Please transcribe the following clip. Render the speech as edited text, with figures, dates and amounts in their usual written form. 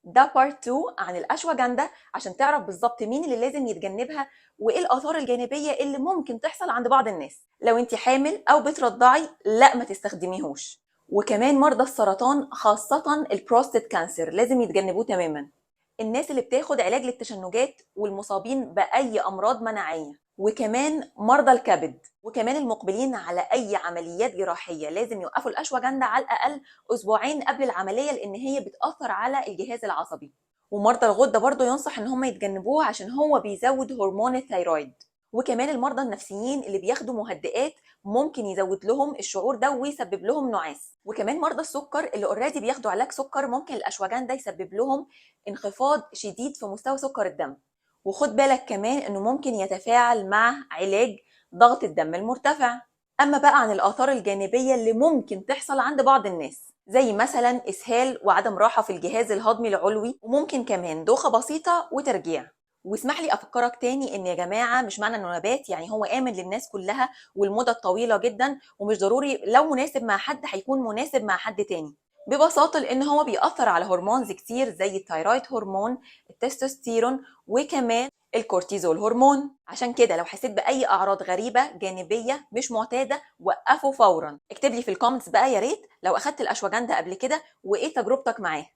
ده بارت 2 عن الاشواجندا عشان تعرف بالظبط مين اللي لازم يتجنبها وايه الاثار الجانبيه اللي ممكن تحصل عند بعض الناس. لو انت حامل او بترضعي لا ما تستخدميهوش. وكمان مرضى السرطان خاصه البروستات كانسر لازم يتجنبوه تماما. الناس اللي بتاخد علاج للتشنجات والمصابين باي امراض مناعيه، وكمان مرضى الكبد، وكمان المقبلين على اي عمليات جراحيه لازم يوقفوا الاشواجندا على الاقل اسبوعين قبل العمليه لان هي بتاثر على الجهاز العصبي. ومرضى الغده برضو ينصح ان هم يتجنبوه عشان هو بيزود هرمون الثيرويد. وكمان المرضى النفسيين اللي بياخدوا مهدئات ممكن يزود لهم الشعور ده ويسبب لهم نعاس. وكمان مرضى السكر اللي اوريدي بياخدوا علاج سكر ممكن الاشواجندا يسبب لهم انخفاض شديد في مستوى سكر الدم. وخد بالك كمان انه ممكن يتفاعل مع علاج ضغط الدم المرتفع. اما بقى عن الاثار الجانبيه اللي ممكن تحصل عند بعض الناس زي مثلا اسهال وعدم راحه في الجهاز الهضمي العلوي، وممكن كمان دوخه بسيطه وترجيع. واسمح لي افكرك تاني ان يا جماعه مش معنى انه نبات يعني هو امن للناس كلها والمده الطويله جدا، ومش ضروري لو مناسب مع حد هيكون مناسب مع حد تاني. ببساطه لان هو بيأثر على هرمونز كتير زي الثايرويد هرمون، التستوستيرون، وكمان الكورتيزول هرمون. عشان كده لو حسيت باي اعراض غريبه جانبيه مش معتاده وقفه فورا. اكتب لي في الكومنتس بقى يا ريت لو اخدت الاشواجندا قبل كده وايه تجربتك معاه.